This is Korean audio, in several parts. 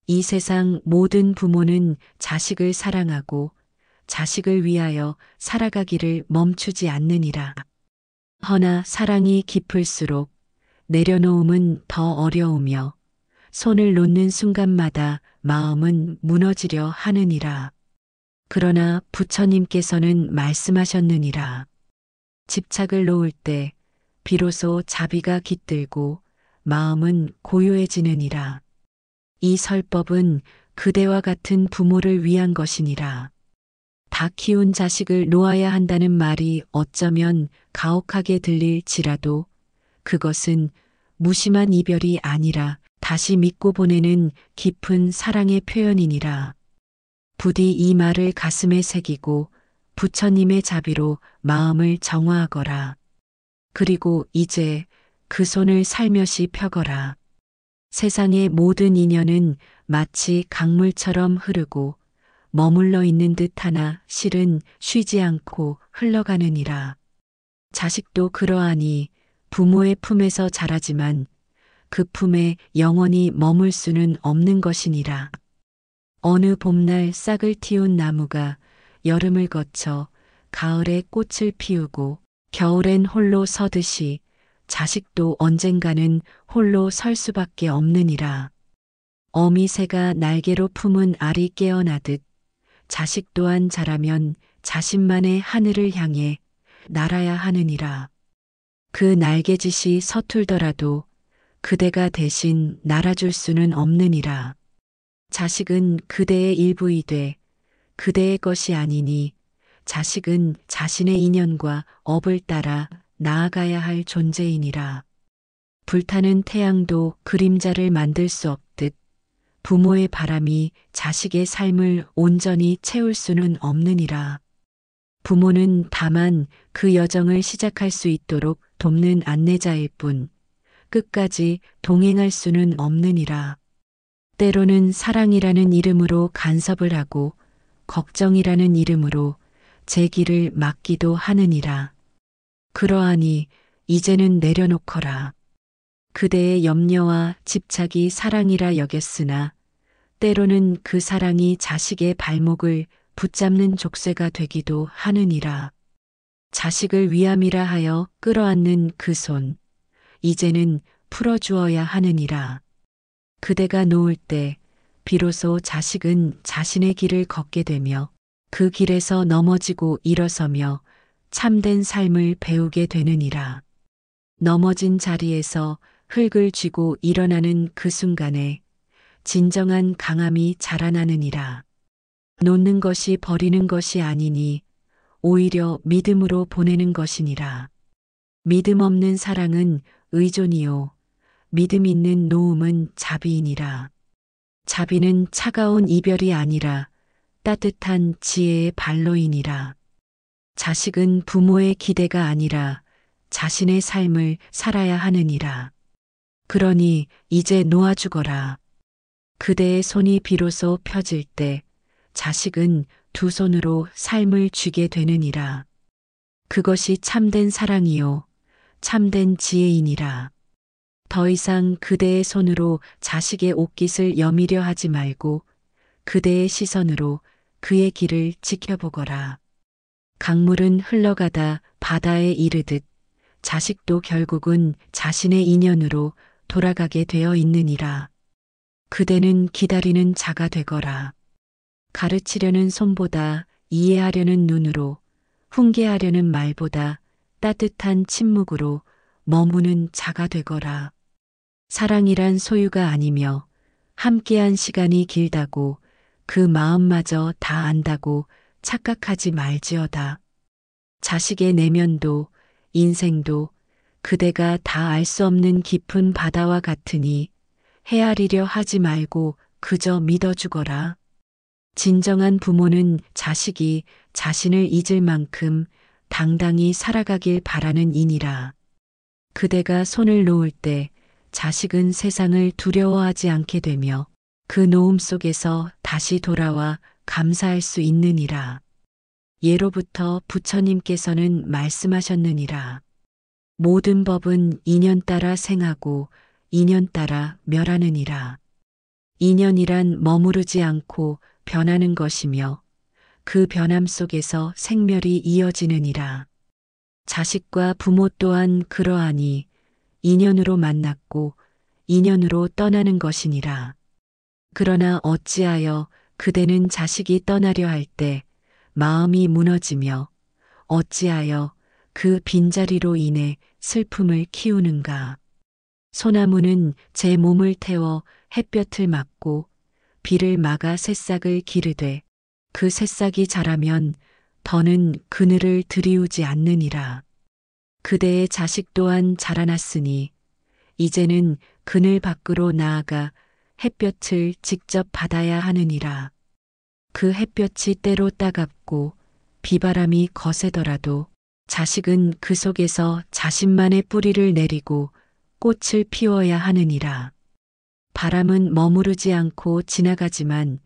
이 세상 모든 부모는 자식을 사랑하고 자식을 위하여 살아가기를 멈추지 않느니라. 허나 사랑이 깊을수록 내려놓음은 더 어려우며 손을 놓는 순간마다 마음은 무너지려 하느니라. 그러나 부처님께서는 말씀하셨느니라. 집착을 놓을 때 비로소 자비가 깃들고 마음은 고요해지느니라. 이 설법은 그대와 같은 부모를 위한 것이니라. 다 키운 자식을 놓아야 한다는 말이 어쩌면 가혹하게 들릴지라도 그것은 무심한 이별이 아니라 다시 믿고 보내는 깊은 사랑의 표현이니라. 부디 이 말을 가슴에 새기고 부처님의 자비로 마음을 정화하거라. 그리고 이제 그 손을 살며시 펴거라. 세상의 모든 인연은 마치 강물처럼 흐르고 머물러 있는 듯하나 실은 쉬지 않고 흘러가느니라. 자식도 그러하니 부모의 품에서 자라지만 그 품에 영원히 머물 수는 없는 것이니라. 어느 봄날 싹을 틔운 나무가 여름을 거쳐 가을에 꽃을 피우고 겨울엔 홀로 서듯이 자식도 언젠가는 홀로 설 수밖에 없느니라. 어미새가 날개로 품은 알이 깨어나듯 자식 또한 자라면 자신만의 하늘을 향해 날아야 하느니라. 그 날개짓이 서툴더라도 그대가 대신 날아줄 수는 없느니라. 자식은 그대의 일부이되 그대의 것이 아니니 자식은 자신의 인연과 업을 따라 나아가야 할 존재이니라. 불타는 태양도 그림자를 만들 수 없듯 부모의 바람이 자식의 삶을 온전히 채울 수는 없느니라. 부모는 다만 그 여정을 시작할 수 있도록 돕는 안내자일 뿐 끝까지 동행할 수는 없느니라. 때로는 사랑이라는 이름으로 간섭을 하고 걱정이라는 이름으로 제 길을 막기도 하느니라. 그러하니 이제는 내려놓거라. 그대의 염려와 집착이 사랑이라 여겼으나 때로는 그 사랑이 자식의 발목을 붙잡는 족쇄가 되기도 하느니라. 자식을 위함이라 하여 끌어안는 그 손, 이제는 풀어주어야 하느니라. 그대가 놓을 때 비로소 자식은 자신의 길을 걷게 되며 그 길에서 넘어지고 일어서며 참된 삶을 배우게 되느니라. 넘어진 자리에서 흙을 쥐고 일어나는 그 순간에 진정한 강함이 자라나느니라. 놓는 것이 버리는 것이 아니니 오히려 믿음으로 보내는 것이니라. 믿음 없는 사랑은 의존이요. 믿음 있는 놓음은 자비이니라. 자비는 차가운 이별이 아니라 따뜻한 지혜의 발로이니라. 자식은 부모의 기대가 아니라 자신의 삶을 살아야 하느니라. 그러니 이제 놓아주거라. 그대의 손이 비로소 펴질 때 자식은 두 손으로 삶을 쥐게 되느니라. 그것이 참된 사랑이요. 참된 지혜이니라. 더 이상 그대의 손으로 자식의 옷깃을 여미려 하지 말고 그대의 시선으로 그의 길을 지켜보거라. 강물은 흘러가다 바다에 이르듯 자식도 결국은 자신의 인연으로 돌아가게 되어 있느니라. 그대는 기다리는 자가 되거라. 가르치려는 손보다 이해하려는 눈으로, 훈계하려는 말보다 따뜻한 침묵으로 머무는 자가 되거라. 사랑이란 소유가 아니며 함께한 시간이 길다고 그 마음마저 다 안다고 착각하지 말지어다. 자식의 내면도 인생도 그대가 다 알 수 없는 깊은 바다와 같으니 헤아리려 하지 말고 그저 믿어주거라. 진정한 부모는 자식이 자신을 잊을 만큼 당당히 살아가길 바라는 이니라. 그대가 손을 놓을 때 자식은 세상을 두려워하지 않게 되며 그 놓음 속에서 다시 돌아와 감사할 수 있느니라. 예로부터 부처님께서는 말씀하셨느니라. 모든 법은 인연 따라 생하고 인연 따라 멸하느니라. 인연이란 머무르지 않고 변하는 것이며 그 변함 속에서 생멸이 이어지느니라. 자식과 부모 또한 그러하니 인연으로 만났고 인연으로 떠나는 것이니라. 그러나 어찌하여 그대는 자식이 떠나려 할 때 마음이 무너지며 어찌하여 그 빈자리로 인해 슬픔을 키우는가. 소나무는 제 몸을 태워 햇볕을 막고 비를 막아 새싹을 기르되 그 새싹이 자라면 더는 그늘을 들이우지 않느니라. 그대의 자식 또한 자라났으니 이제는 그늘 밖으로 나아가 햇볕을 직접 받아야 하느니라. 그 햇볕이 때로 따갑고 비바람이 거세더라도 자식은 그 속에서 자신만의 뿌리를 내리고 꽃을 피워야 하느니라. 바람은 머무르지 않고 지나가지만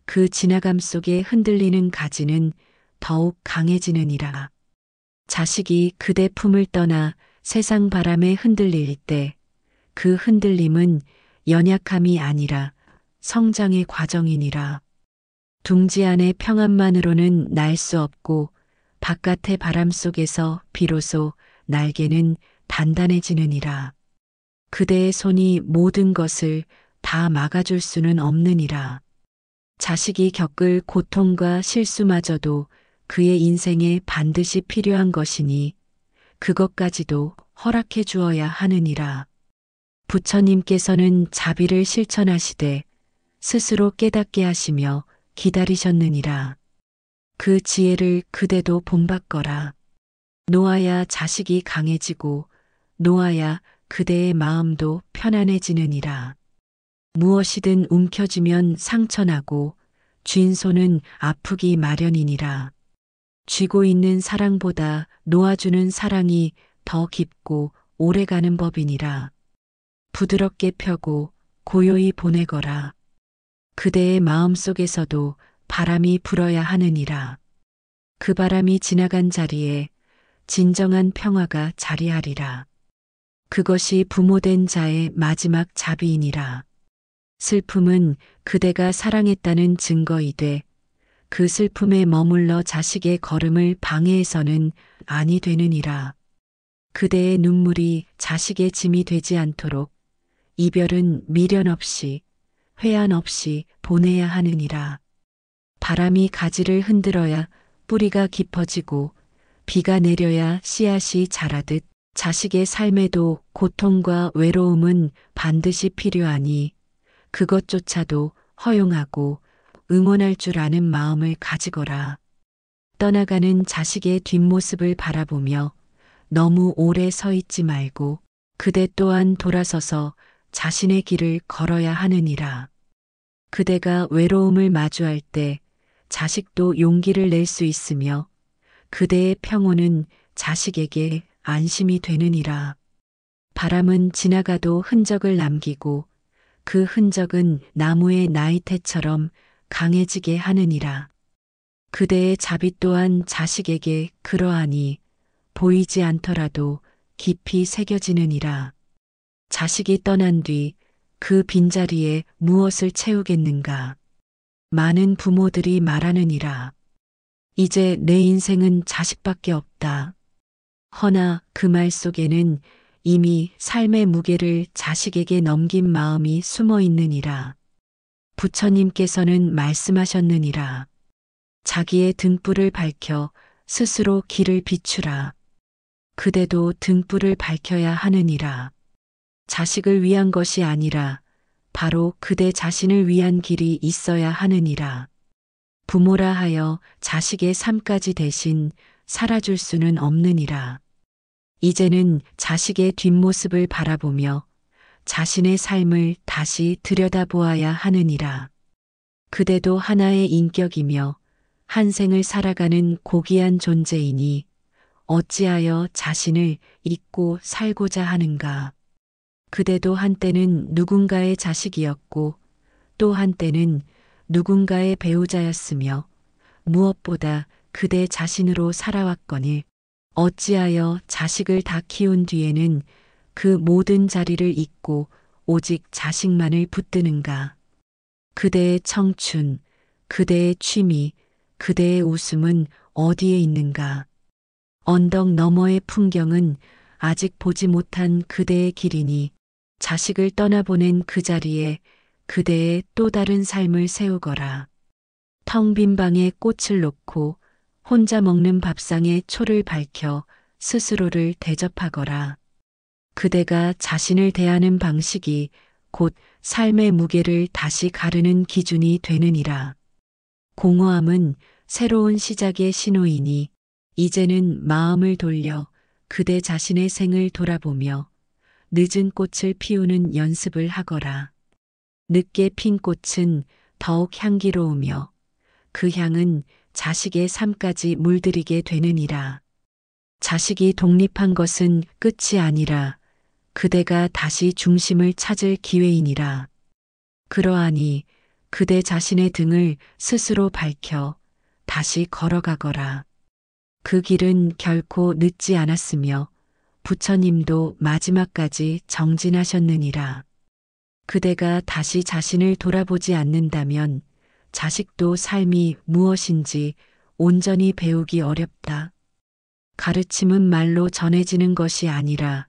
그 지나감 속에 흔들리는 가지는 더욱 강해지느니라. 자식이 그대 품을 떠나 세상 바람에 흔들릴 때 그 흔들림은 연약함이 아니라 성장의 과정이니라. 둥지 안의 평안만으로는 날 수 없고 바깥의 바람 속에서 비로소 날개는 단단해지느니라. 그대의 손이 모든 것을 다 막아줄 수는 없느니라. 자식이 겪을 고통과 실수마저도 그의 인생에 반드시 필요한 것이니 그것까지도 허락해 주어야 하느니라. 부처님께서는 자비를 실천하시되 스스로 깨닫게 하시며 기다리셨느니라. 그 지혜를 그대도 본받거라. 놓아야 자식이 강해지고 놓아야 그대의 마음도 편안해지느니라. 무엇이든 움켜쥐면 상처나고 쥔 손은 아프기 마련이니라. 쥐고 있는 사랑보다 놓아주는 사랑이 더 깊고 오래가는 법이니라. 부드럽게 펴고 고요히 보내거라. 그대의 마음 속에서도 바람이 불어야 하느니라. 그 바람이 지나간 자리에 진정한 평화가 자리하리라. 그것이 부모된 자의 마지막 자비이니라. 슬픔은 그대가 사랑했다는 증거이되 그 슬픔에 머물러 자식의 걸음을 방해해서는 아니 되느니라. 그대의 눈물이 자식의 짐이 되지 않도록 이별은 미련 없이 회한 없이 보내야 하느니라. 바람이 가지를 흔들어야 뿌리가 깊어지고 비가 내려야 씨앗이 자라듯 자식의 삶에도 고통과 외로움은 반드시 필요하니 그것조차도 허용하고 응원할 줄 아는 마음을 가지거라. 떠나가는 자식의 뒷모습을 바라보며 너무 오래 서 있지 말고 그대 또한 돌아서서 자신의 길을 걸어야 하느니라. 그대가 외로움을 마주할 때 자식도 용기를 낼 수 있으며 그대의 평온은 자식에게 안심이 되느니라. 바람은 지나가도 흔적을 남기고 그 흔적은 나무의 나이테처럼 강해지게 하느니라. 그대의 자비 또한 자식에게 그러하니 보이지 않더라도 깊이 새겨지느니라. 자식이 떠난 뒤 그 빈자리에 무엇을 채우겠는가. 많은 부모들이 말하느니라. 이제 내 인생은 자식밖에 없다. 허나 그 말 속에는 이미 삶의 무게를 자식에게 넘긴 마음이 숨어 있느니라. 부처님께서는 말씀하셨느니라. 자기의 등불을 밝혀 스스로 길을 비추라. 그대도 등불을 밝혀야 하느니라. 자식을 위한 것이 아니라 바로 그대 자신을 위한 길이 있어야 하느니라. 부모라 하여 자식의 삶까지 대신 살아줄 수는 없느니라. 이제는 자식의 뒷모습을 바라보며 자신의 삶을 다시 들여다보아야 하느니라. 그대도 하나의 인격이며 한 생을 살아가는 고귀한 존재이니 어찌하여 자신을 잊고 살고자 하는가. 그대도 한때는 누군가의 자식이었고 또 한때는 누군가의 배우자였으며 무엇보다 그대 자신으로 살아왔거늘 어찌하여 자식을 다 키운 뒤에는 그 모든 자리를 잊고 오직 자식만을 붙드는가. 그대의 청춘, 그대의 취미, 그대의 웃음은 어디에 있는가? 언덕 너머의 풍경은 아직 보지 못한 그대의 길이니 자식을 떠나보낸 그 자리에 그대의 또 다른 삶을 세우거라. 텅 빈 방에 꽃을 놓고 혼자 먹는 밥상에 초를 밝혀 스스로를 대접하거라. 그대가 자신을 대하는 방식이 곧 삶의 무게를 다시 가르는 기준이 되느니라. 공허함은 새로운 시작의 신호이니 이제는 마음을 돌려 그대 자신의 생을 돌아보며 늦은 꽃을 피우는 연습을 하거라. 늦게 핀 꽃은 더욱 향기로우며 그 향은 자식의 삶까지 물들이게 되느니라. 자식이 독립한 것은 끝이 아니라 그대가 다시 중심을 찾을 기회이니라. 그러하니 그대 자신의 등을 스스로 밝혀 다시 걸어가거라. 그 길은 결코 늦지 않았으며 부처님도 마지막까지 정진하셨느니라. 그대가 다시 자신을 돌아보지 않는다면 자식도 삶이 무엇인지 온전히 배우기 어렵다. 가르침은 말로 전해지는 것이 아니라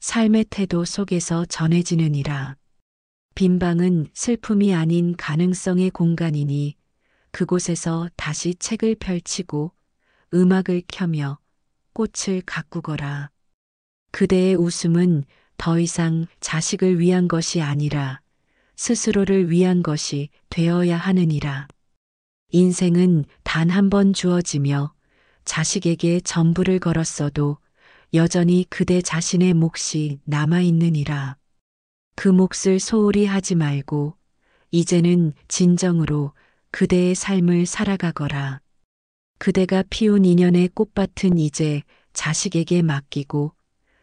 삶의 태도 속에서 전해지느니라. 빈방은 슬픔이 아닌 가능성의 공간이니 그곳에서 다시 책을 펼치고 음악을 켜며 꽃을 가꾸거라. 그대의 웃음은 더 이상 자식을 위한 것이 아니라 스스로를 위한 것이 되어야 하느니라. 인생은 단 한 번 주어지며 자식에게 전부를 걸었어도 여전히 그대 자신의 몫이 남아있느니라. 그 몫을 소홀히 하지 말고 이제는 진정으로 그대의 삶을 살아가거라. 그대가 피운 인연의 꽃밭은 이제 자식에게 맡기고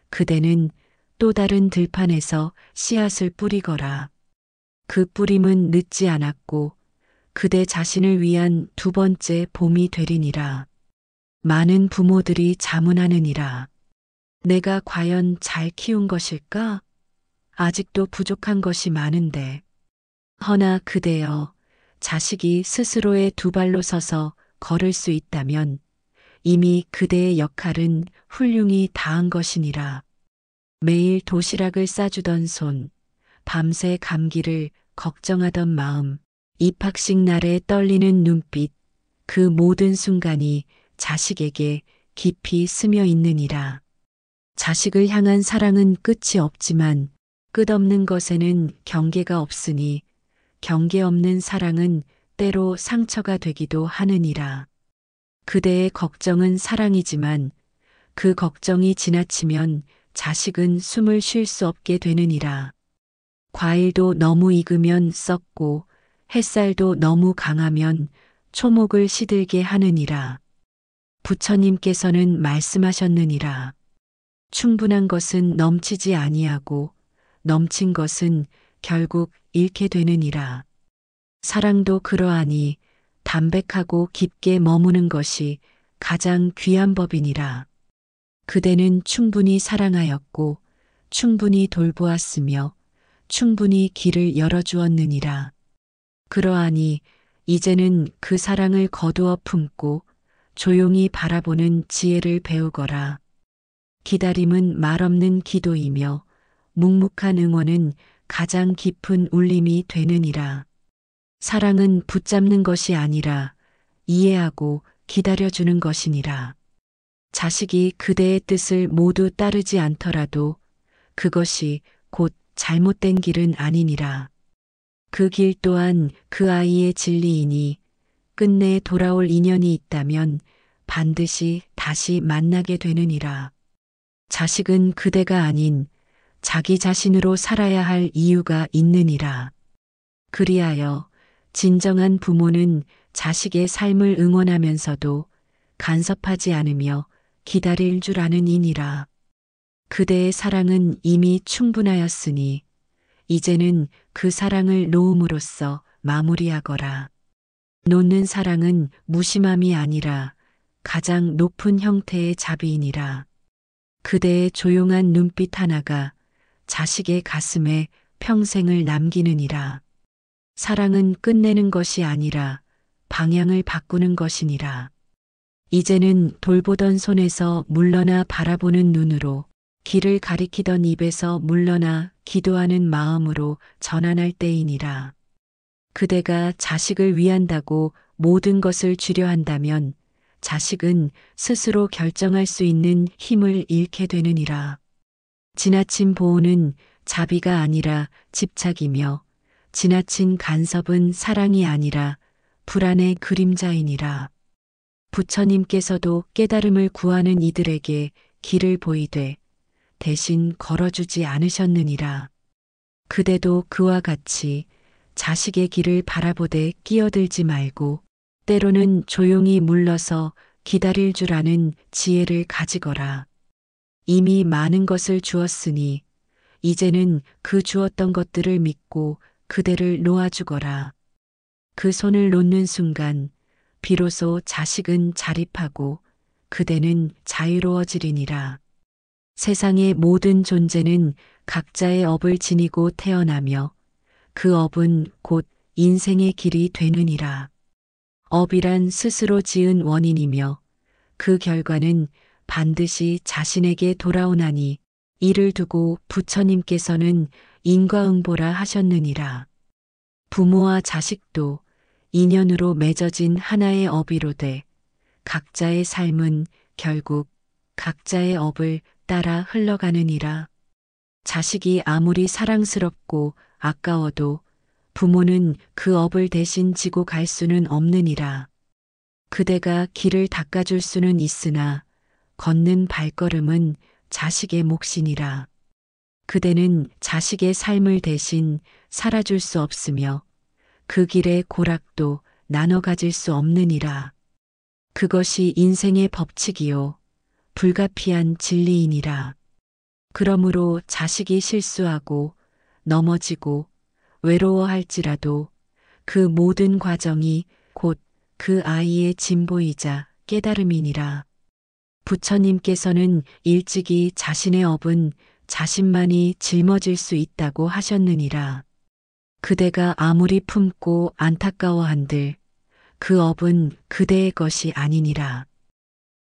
그대는 또 다른 들판에서 씨앗을 뿌리거라. 그 뿌림은 늦지 않았고 그대 자신을 위한 두 번째 봄이 되리니라. 많은 부모들이 자문하느니라. 내가 과연 잘 키운 것일까? 아직도 부족한 것이 많은데. 허나 그대여, 자식이 스스로의 두 발로 서서 걸을 수 있다면 이미 그대의 역할은 훌륭히 다한 것이니라. 매일 도시락을 싸주던 손, 밤새 감기를 걱정하던 마음, 입학식 날에 떨리는 눈빛, 그 모든 순간이 자식에게 깊이 스며 있느니라. 자식을 향한 사랑은 끝이 없지만 끝없는 것에는 경계가 없으니 경계 없는 사랑은 때로 상처가 되기도 하느니라. 그대의 걱정은 사랑이지만 그 걱정이 지나치면 자식은 숨을 쉴 수 없게 되느니라. 과일도 너무 익으면 썩고 햇살도 너무 강하면 초목을 시들게 하느니라. 부처님께서는 말씀하셨느니라. 충분한 것은 넘치지 아니하고 넘친 것은 결국 잃게 되느니라. 사랑도 그러하니 담백하고 깊게 머무는 것이 가장 귀한 법이니라. 그대는 충분히 사랑하였고 충분히 돌보았으며 충분히 길을 열어주었느니라. 그러하니 이제는 그 사랑을 거두어 품고 조용히 바라보는 지혜를 배우거라. 기다림은 말없는 기도이며 묵묵한 응원은 가장 깊은 울림이 되느니라. 사랑은 붙잡는 것이 아니라 이해하고 기다려주는 것이니라. 자식이 그대의 뜻을 모두 따르지 않더라도 그것이 곧 잘못된 길은 아니니라. 그 길 또한 그 아이의 진리이니 끝내 돌아올 인연이 있다면 반드시 다시 만나게 되느니라. 자식은 그대가 아닌 자기 자신으로 살아야 할 이유가 있느니라. 그리하여 진정한 부모는 자식의 삶을 응원하면서도 간섭하지 않으며 기다릴 줄 아는 이니라. 그대의 사랑은 이미 충분하였으니 이제는 그 사랑을 놓음으로써 마무리하거라. 놓는 사랑은 무심함이 아니라 가장 높은 형태의 자비이니라. 그대의 조용한 눈빛 하나가 자식의 가슴에 평생을 남기느니라. 사랑은 끝내는 것이 아니라 방향을 바꾸는 것이니라. 이제는 돌보던 손에서 물러나 바라보는 눈으로, 길을 가리키던 입에서 물러나 기도하는 마음으로 전환할 때이니라. 그대가 자식을 위한다고 모든 것을 주려 한다면 자식은 스스로 결정할 수 있는 힘을 잃게 되느니라. 지나친 보호는 자비가 아니라 집착이며 지나친 간섭은 사랑이 아니라 불안의 그림자이니라. 부처님께서도 깨달음을 구하는 이들에게 길을 보이되 대신 걸어주지 않으셨느니라. 그대도 그와 같이 자식의 길을 바라보되 끼어들지 말고 때로는 조용히 물러서 기다릴 줄 아는 지혜를 가지거라. 이미 많은 것을 주었으니 이제는 그 주었던 것들을 믿고 그대를 놓아주거라. 그 손을 놓는 순간 비로소 자식은 자립하고 그대는 자유로워지리니라. 세상의 모든 존재는 각자의 업을 지니고 태어나며 그 업은 곧 인생의 길이 되느니라. 업이란 스스로 지은 원인이며 그 결과는 반드시 자신에게 돌아오나니 이를 두고 부처님께서는 인과응보라 하셨느니라. 부모와 자식도 인연으로 맺어진 하나의 업이로되 각자의 삶은 결국 각자의 업을 따라 흘러가느니라. 자식이 아무리 사랑스럽고 아까워도 부모는 그 업을 대신 지고 갈 수는 없느니라. 그대가 길을 닦아줄 수는 있으나 걷는 발걸음은 자식의 몫이니라. 그대는 자식의 삶을 대신 살아줄 수 없으며 그 길의 고락도 나눠 가질 수 없느니라. 그것이 인생의 법칙이요 불가피한 진리이니라. 그러므로 자식이 실수하고 넘어지고 외로워할지라도 그 모든 과정이 곧 그 아이의 진보이자 깨달음이니라. 부처님께서는 일찍이 자신의 업은 자신만이 짊어질 수 있다고 하셨느니라. 그대가 아무리 품고 안타까워한들 그 업은 그대의 것이 아니니라.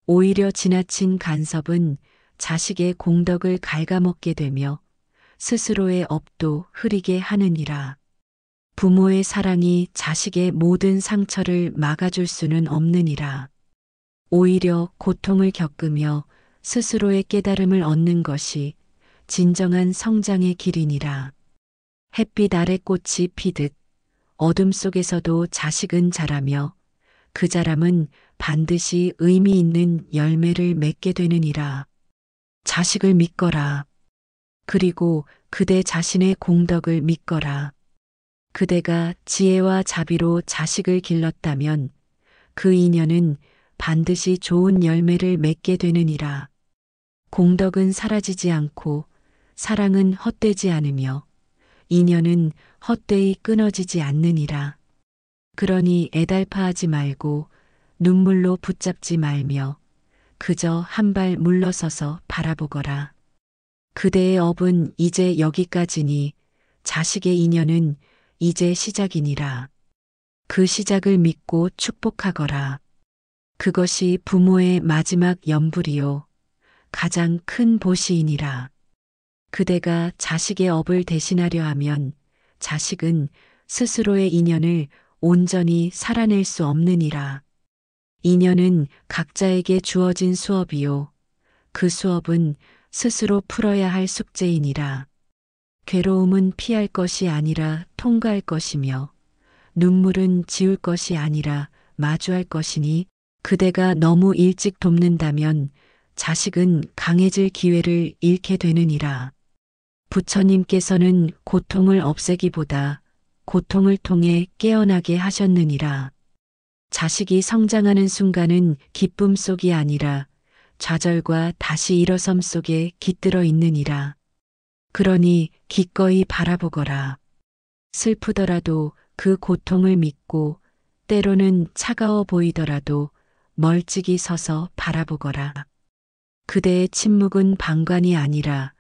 오히려 지나친 간섭은 자식의 공덕을 갉아먹게 되며 스스로의 업도 흐리게 하느니라. 부모의 사랑이 자식의 모든 상처를 막아줄 수는 없느니라. 오히려 고통을 겪으며 스스로의 깨달음을 얻는 것이 진정한 성장의 길이니라. 햇빛 아래 꽃이 피듯 어둠 속에서도 자식은 자라며 그 자람은 반드시 의미 있는 열매를 맺게 되느니라. 자식을 믿거라. 그리고 그대 자신의 공덕을 믿거라. 그대가 지혜와 자비로 자식을 길렀다면 그 인연은 반드시 좋은 열매를 맺게 되느니라. 공덕은 사라지지 않고 사랑은 헛되지 않으며 인연은 헛되이 끊어지지 않느니라. 그러니 애달파하지 말고 눈물로 붙잡지 말며 그저 한 발 물러서서 바라보거라. 그대의 업은 이제 여기까지니 자식의 인연은 이제 시작이니라. 그 시작을 믿고 축복하거라. 그것이 부모의 마지막 연불이요 가장 큰 보시이니라. 그대가 자식의 업을 대신하려 하면 자식은 스스로의 인연을 온전히 살아낼 수 없느니라. 인연은 각자에게 주어진 수업이요 그 수업은 스스로 풀어야 할 숙제이니라. 괴로움은 피할 것이 아니라 통과할 것이며 눈물은 지울 것이 아니라 마주할 것이니 그대가 너무 일찍 돕는다면 자식은 강해질 기회를 잃게 되느니라. 부처님께서는 고통을 없애기보다 고통을 통해 깨어나게 하셨느니라. 자식이 성장하는 순간은 기쁨 속이 아니라 좌절과 다시 일어섬 속에 깃들어 있느니라. 그러니 기꺼이 바라보거라. 슬프더라도 그 고통을 믿고 때로는 차가워 보이더라도 멀찍이 서서 바라보거라. 그대의 침묵은 방관이 아니라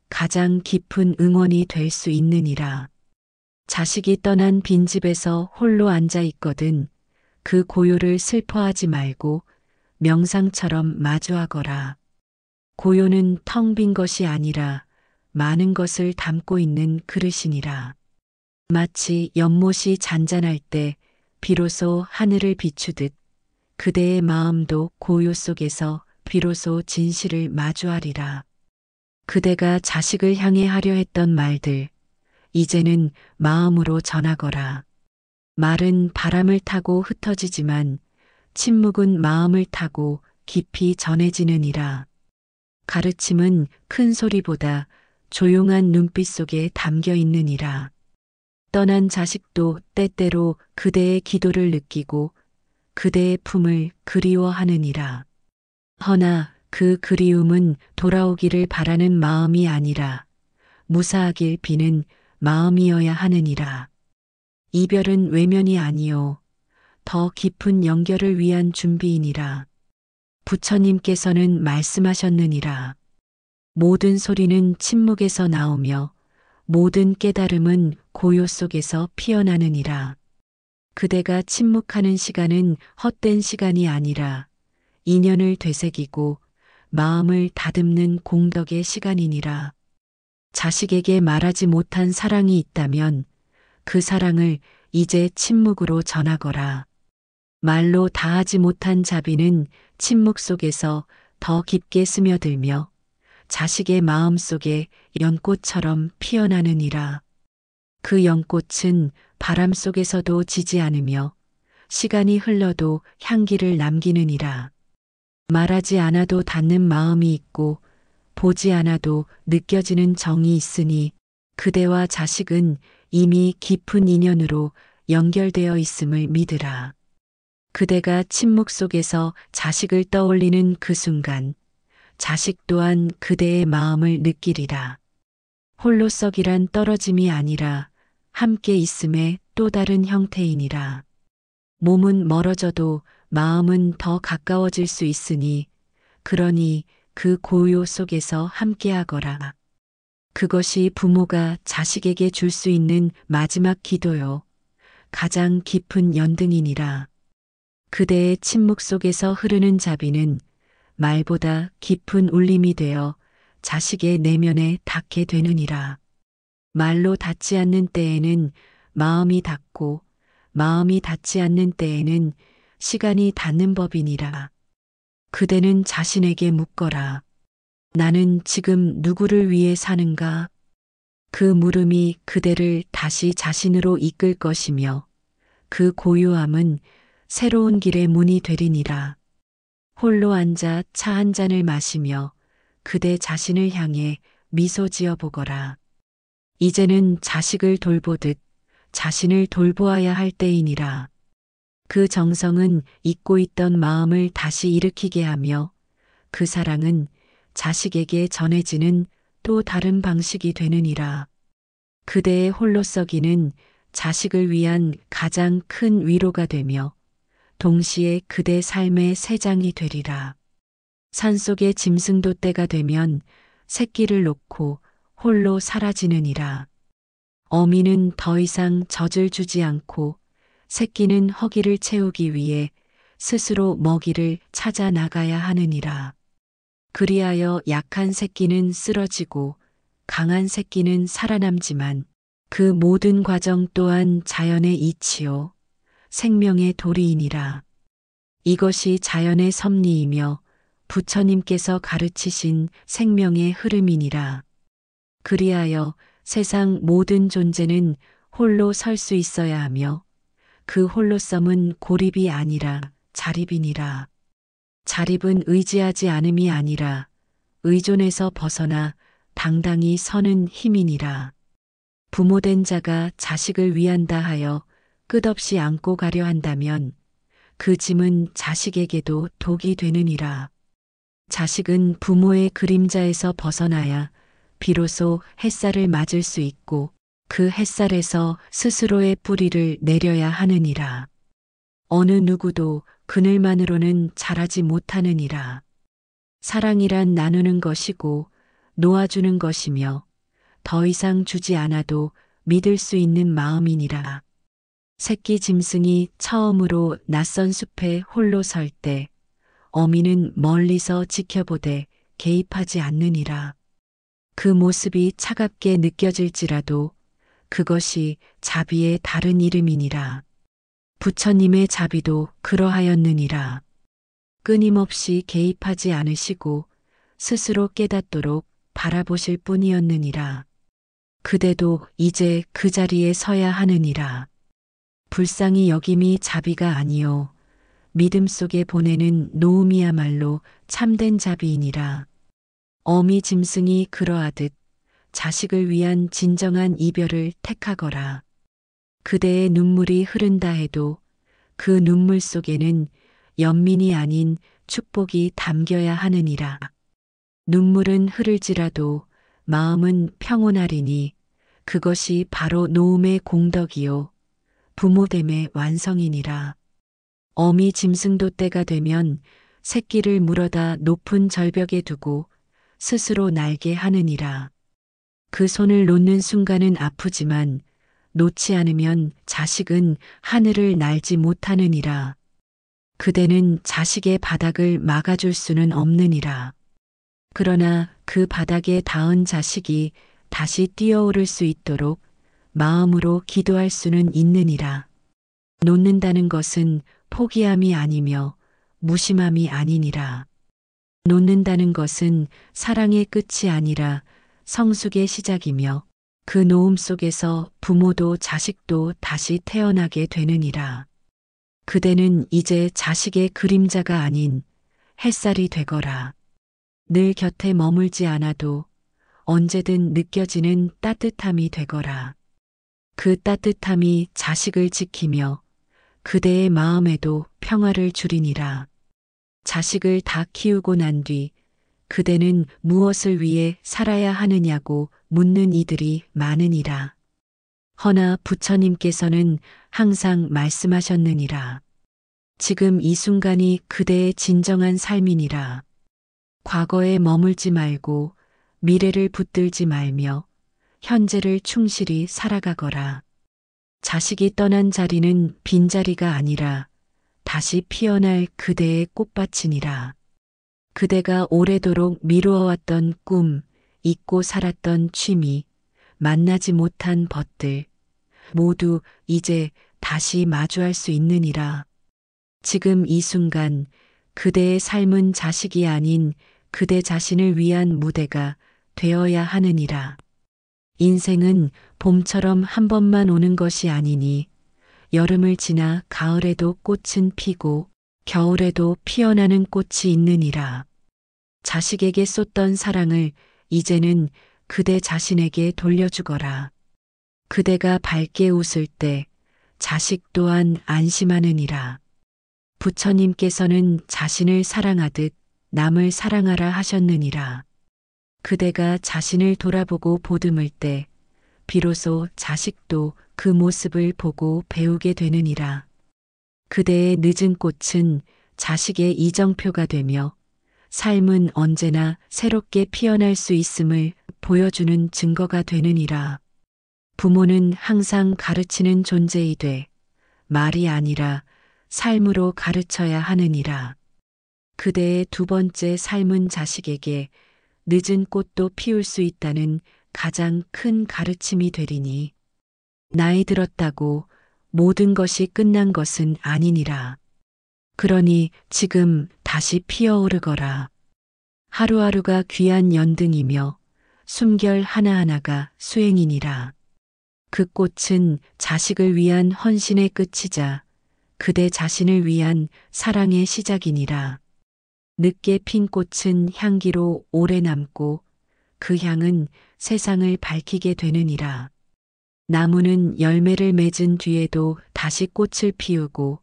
가장 깊은 응원이 될 수 있느니라. 자식이 떠난 빈집에서 홀로 앉아 있거든 그 고요를 슬퍼하지 말고 명상처럼 마주하거라. 고요는 텅 빈 것이 아니라 많은 것을 담고 있는 그릇이니라. 마치 연못이 잔잔할 때 비로소 하늘을 비추듯 그대의 마음도 고요 속에서 비로소 진실을 마주하리라. 그대가 자식을 향해 하려 했던 말들, 이제는 마음으로 전하거라. 말은 바람을 타고 흩어지지만 침묵은 마음을 타고 깊이 전해지느니라. 가르침은 큰 소리보다 조용한 눈빛 속에 담겨 있느니라. 떠난 자식도 때때로 그대의 기도를 느끼고 그대의 품을 그리워하느니라. 허나 그 그리움은 돌아오기를 바라는 마음이 아니라 무사하길 비는 마음이어야 하느니라. 이별은 외면이 아니요 더 깊은 연결을 위한 준비이니라. 부처님께서는 말씀하셨느니라. 모든 소리는 침묵에서 나오며 모든 깨달음은 고요 속에서 피어나느니라. 그대가 침묵하는 시간은 헛된 시간이 아니라 인연을 되새기고 마음을 다듬는 공덕의 시간이니라. 자식에게 말하지 못한 사랑이 있다면 그 사랑을 이제 침묵으로 전하거라. 말로 다하지 못한 자비는 침묵 속에서 더 깊게 스며들며 자식의 마음 속에 연꽃처럼 피어나느니라. 그 연꽃은 바람 속에서도 지지 않으며 시간이 흘러도 향기를 남기느니라. 말하지 않아도 닿는 마음이 있고 보지 않아도 느껴지는 정이 있으니 그대와 자식은 이미 깊은 인연으로 연결되어 있음을 믿으라. 그대가 침묵 속에서 자식을 떠올리는 그 순간 자식 또한 그대의 마음을 느끼리라. 홀로서기란 떨어짐이 아니라 함께 있음의 또 다른 형태이니라. 몸은 멀어져도 마음은 더 가까워질 수 있으니 그러니 그 고요 속에서 함께하거라. 그것이 부모가 자식에게 줄 수 있는 마지막 기도요. 가장 깊은 연등이니라. 그대의 침묵 속에서 흐르는 자비는 말보다 깊은 울림이 되어 자식의 내면에 닿게 되느니라. 말로 닿지 않는 때에는 마음이 닿고 마음이 닿지 않는 때에는 시간이 닿는 법이니라. 그대는 자신에게 묻거라. 나는 지금 누구를 위해 사는가? 그 물음이 그대를 다시 자신으로 이끌 것이며 그 고요함은 새로운 길의 문이 되리니라. 홀로 앉아 차 한 잔을 마시며 그대 자신을 향해 미소 지어 보거라. 이제는 자식을 돌보듯 자신을 돌보아야 할 때이니라. 그 정성은 잊고 있던 마음을 다시 일으키게 하며 그 사랑은 자식에게 전해지는 또 다른 방식이 되느니라. 그대의 홀로서기는 자식을 위한 가장 큰 위로가 되며 동시에 그대 삶의 새장이 되리라. 산속의 짐승도 때가 되면 새끼를 놓고 홀로 사라지느니라. 어미는 더 이상 젖을 주지 않고 새끼는 허기를 채우기 위해 스스로 먹이를 찾아 나가야 하느니라. 그리하여 약한 새끼는 쓰러지고 강한 새끼는 살아남지만 그 모든 과정 또한 자연의 이치요 생명의 도리이니라. 이것이 자연의 섭리이며 부처님께서 가르치신 생명의 흐름이니라. 그리하여 세상 모든 존재는 홀로 설 수 있어야 하며 그 홀로섬은 고립이 아니라 자립이니라. 자립은 의지하지 않음이 아니라 의존에서 벗어나 당당히 서는 힘이니라. 부모된 자가 자식을 위한다 하여 끝없이 안고 가려 한다면 그 짐은 자식에게도 독이 되느니라. 자식은 부모의 그림자에서 벗어나야 비로소 햇살을 맞을 수 있고 그 햇살에서 스스로의 뿌리를 내려야 하느니라. 어느 누구도 그늘만으로는 자라지 못하느니라. 사랑이란 나누는 것이고 놓아주는 것이며 더 이상 주지 않아도 믿을 수 있는 마음이니라. 새끼 짐승이 처음으로 낯선 숲에 홀로 설 때 어미는 멀리서 지켜보되 개입하지 않느니라. 그 모습이 차갑게 느껴질지라도 그것이 자비의 다른 이름이니라. 부처님의 자비도 그러하였느니라. 끊임없이 개입하지 않으시고 스스로 깨닫도록 바라보실 뿐이었느니라. 그대도 이제 그 자리에 서야 하느니라. 불쌍히 여김이 자비가 아니요 믿음 속에 보내는 노음이야말로 참된 자비이니라. 어미 짐승이 그러하듯 자식을 위한 진정한 이별을 택하거라. 그대의 눈물이 흐른다 해도 그 눈물 속에는 연민이 아닌 축복이 담겨야 하느니라. 눈물은 흐를지라도 마음은 평온하리니 그것이 바로 노음의 공덕이요 부모됨의 완성이니라. 어미 짐승도 때가 되면 새끼를 물어다 높은 절벽에 두고 스스로 날게 하느니라. 그 손을 놓는 순간은 아프지만 놓지 않으면 자식은 하늘을 날지 못하느니라. 그대는 자식의 바닥을 막아줄 수는 없느니라. 그러나 그 바닥에 닿은 자식이 다시 뛰어오를 수 있도록 마음으로 기도할 수는 있느니라. 놓는다는 것은 포기함이 아니며 무심함이 아니니라. 놓는다는 것은 사랑의 끝이 아니라 성숙의 시작이며 그 노음 속에서 부모도 자식도 다시 태어나게 되느니라. 그대는 이제 자식의 그림자가 아닌 햇살이 되거라. 늘 곁에 머물지 않아도 언제든 느껴지는 따뜻함이 되거라. 그 따뜻함이 자식을 지키며 그대의 마음에도 평화를 주리니라. 자식을 다 키우고 난 뒤 그대는 무엇을 위해 살아야 하느냐고 묻는 이들이 많으니라. 허나 부처님께서는 항상 말씀하셨느니라. 지금 이 순간이 그대의 진정한 삶이니라. 과거에 머물지 말고 미래를 붙들지 말며 현재를 충실히 살아가거라. 자식이 떠난 자리는 빈자리가 아니라 다시 피어날 그대의 꽃밭이니라. 그대가 오래도록 미루어왔던 꿈, 잊고 살았던 취미, 만나지 못한 벗들, 모두 이제 다시 마주할 수 있느니라. 지금 이 순간 그대의 삶은 자식이 아닌 그대 자신을 위한 무대가 되어야 하느니라. 인생은 봄처럼 한 번만 오는 것이 아니니 여름을 지나 가을에도 꽃은 피고 겨울에도 피어나는 꽃이 있느니라. 자식에게 쏟던 사랑을 이제는 그대 자신에게 돌려주거라. 그대가 밝게 웃을 때 자식 또한 안심하느니라. 부처님께서는 자신을 사랑하듯 남을 사랑하라 하셨느니라. 그대가 자신을 돌아보고 보듬을 때 비로소 자식도 그 모습을 보고 배우게 되느니라. 그대의 늦은 꽃은 자식의 이정표가 되며 삶은 언제나 새롭게 피어날 수 있음을 보여주는 증거가 되느니라. 부모는 항상 가르치는 존재이되 말이 아니라 삶으로 가르쳐야 하느니라. 그대의 두 번째 삶은 자식에게 늦은 꽃도 피울 수 있다는 가장 큰 가르침이 되리니 나이 들었다고 모든 것이 끝난 것은 아니니라. 그러니 지금 다시 피어오르거라. 하루하루가 귀한 연등이며 숨결 하나하나가 수행이니라. 그 꽃은 자식을 위한 헌신의 끝이자 그대 자신을 위한 사랑의 시작이니라. 늦게 핀 꽃은 향기로 오래 남고 그 향은 세상을 밝히게 되느니라. 나무는 열매를 맺은 뒤에도 다시 꽃을 피우고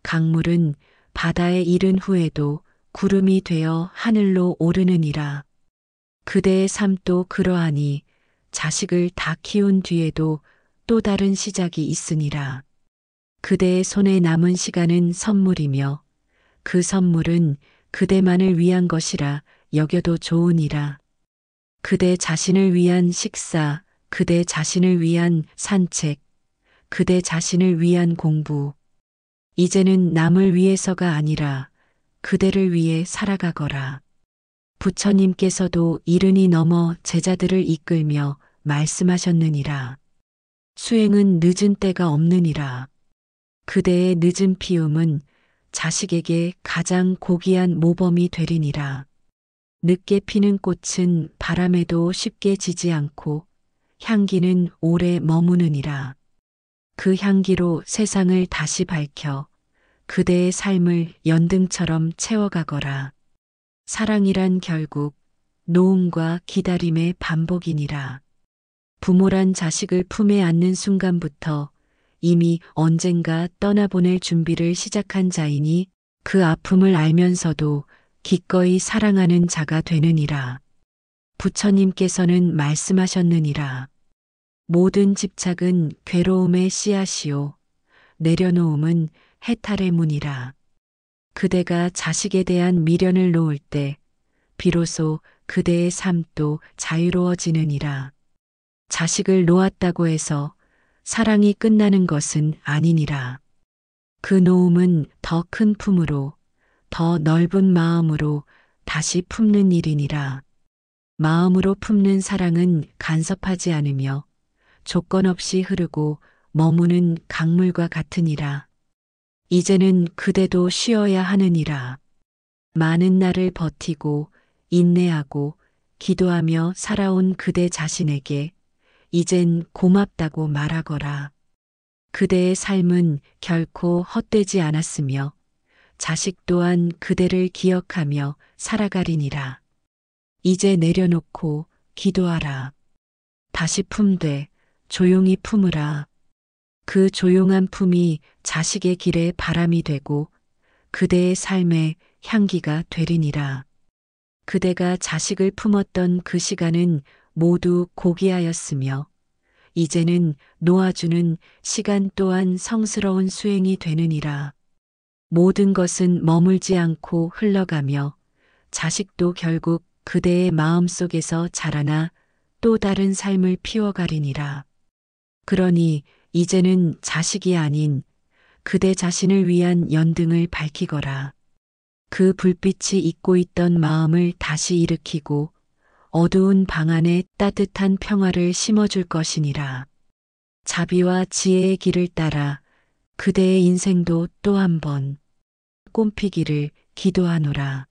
강물은 바다에 이른 후에도 구름이 되어 하늘로 오르느니라. 그대의 삶도 그러하니 자식을 다 키운 뒤에도 또 다른 시작이 있으니라. 그대의 손에 남은 시간은 선물이며 그 선물은 그대만을 위한 것이라 여겨도 좋으니라. 그대 자신을 위한 식사, 그대 자신을 위한 산책, 그대 자신을 위한 공부. 이제는 남을 위해서가 아니라 그대를 위해 살아가거라. 부처님께서도 이른이 넘어 제자들을 이끌며 말씀하셨느니라. 수행은 늦은 때가 없느니라. 그대의 늦은 피움은 자식에게 가장 고귀한 모범이 되리니라. 늦게 피는 꽃은 바람에도 쉽게 지지 않고 향기는 오래 머무느니라. 그 향기로 세상을 다시 밝혀 그대의 삶을 연등처럼 채워가거라. 사랑이란 결국 노음과 기다림의 반복이니라. 부모란 자식을 품에 안는 순간부터 이미 언젠가 떠나보낼 준비를 시작한 자이니 그 아픔을 알면서도 기꺼이 사랑하는 자가 되느니라. 부처님께서는 말씀하셨느니라. 모든 집착은 괴로움의 씨앗이요. 내려놓음은 해탈의 문이라. 그대가 자식에 대한 미련을 놓을 때 비로소 그대의 삶도 자유로워지느니라. 자식을 놓았다고 해서 사랑이 끝나는 것은 아니니라. 그 놓음은 더 큰 품으로, 더 넓은 마음으로 다시 품는 일이니라. 마음으로 품는 사랑은 간섭하지 않으며 조건 없이 흐르고 머무는 강물과 같으니라. 이제는 그대도 쉬어야 하느니라. 많은 날을 버티고 인내하고 기도하며 살아온 그대 자신에게 이젠 고맙다고 말하거라. 그대의 삶은 결코 헛되지 않았으며 자식 또한 그대를 기억하며 살아가리니라. 이제 내려놓고 기도하라. 다시 품되 조용히 품으라. 그 조용한 품이 자식의 길에 바람이 되고 그대의 삶에 향기가 되리니라. 그대가 자식을 품었던 그 시간은 모두 고귀하였으며 이제는 놓아주는 시간 또한 성스러운 수행이 되느니라. 모든 것은 머물지 않고 흘러가며 자식도 결국 그대의 마음 속에서 자라나 또 다른 삶을 피워가리니라. 그러니 이제는 자식이 아닌 그대 자신을 위한 연등을 밝히거라. 그 불빛이 잊고 있던 마음을 다시 일으키고 어두운 방 안에 따뜻한 평화를 심어줄 것이니라. 자비와 지혜의 길을 따라 그대의 인생도 또 한 번 꽃피기를 기도하노라.